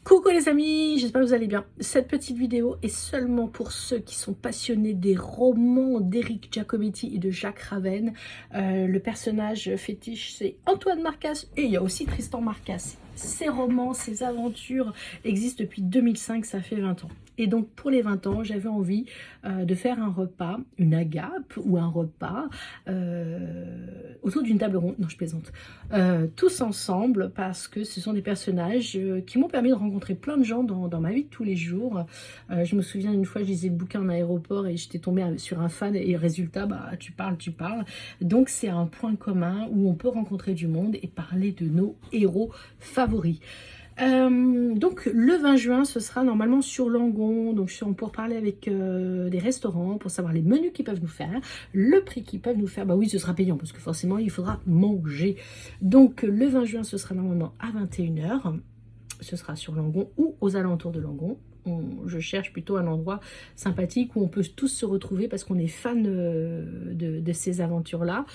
Coucou les amis, j'espère que vous allez bien. Cette petite vidéo est seulement pour ceux qui sont passionnés des romans d'Éric Giacometti et de Jacques Ravenne. Le personnage fétiche, c'est Antoine Marcas et il y a aussi Tristan Marcas. Ces romans, ces aventures existent depuis 2005, ça fait 20 ans. Et donc pour les 20 ans, j'avais envie de faire un repas, une agape ou un repas autour d'une table ronde, non je plaisante, tous ensemble parce que ce sont des personnages qui m'ont permis de rencontrer plein de gens dans ma vie de tous les jours. Je me souviens une fois, je lisais le bouquin en aéroport et j'étais tombée sur un fan et résultat, bah, tu parles. Donc c'est un point commun où on peut rencontrer du monde et parler de nos héros favoris. Donc le 20 juin ce sera normalement sur Langon, donc pour parler avec des restaurants pour savoir les menus qu'ils peuvent nous faire, le prix qu'ils peuvent nous faire. Bah oui, ce sera payant parce que forcément il faudra manger. Donc le 20 juin ce sera normalement à 21 h, ce sera sur Langon ou aux alentours de Langon. Je cherche plutôt un endroit sympathique où on peut tous se retrouver parce qu'on est fan de ces aventures là.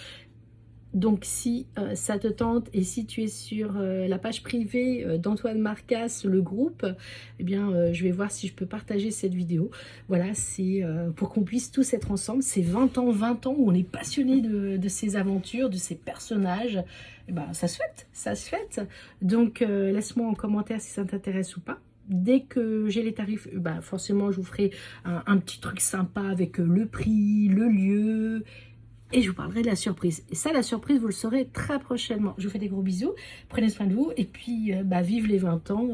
Donc si ça te tente et si tu es sur la page privée d'Antoine Marcas, le groupe, eh bien je vais voir si je peux partager cette vidéo. Voilà, c'est pour qu'on puisse tous être ensemble. C'est 20 ans où on est passionné de ces aventures, de ces personnages. Et ben, ça se fête. Donc laisse-moi en commentaire si ça t'intéresse ou pas. Dès que j'ai les tarifs, bah forcément je vous ferai un petit truc sympa avec le prix, le lieu. Et je vous parlerai de la surprise. Et ça, la surprise, vous le saurez très prochainement. Je vous fais des gros bisous. Prenez soin de vous. Et puis, vive les 20 ans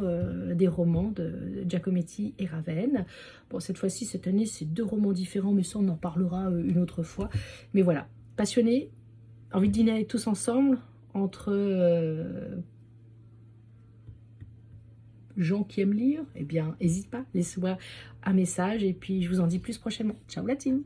des romans de Giacometti et Ravenne. Bon, cette fois-ci, cette année, c'est 2 romans différents. Mais ça, on en parlera une autre fois. Mais voilà, passionnés, envie de dîner tous ensemble. Entre gens qui aiment lire, eh bien, n'hésite pas. Laisse-moi un message. Et puis, je vous en dis plus prochainement. Ciao la team!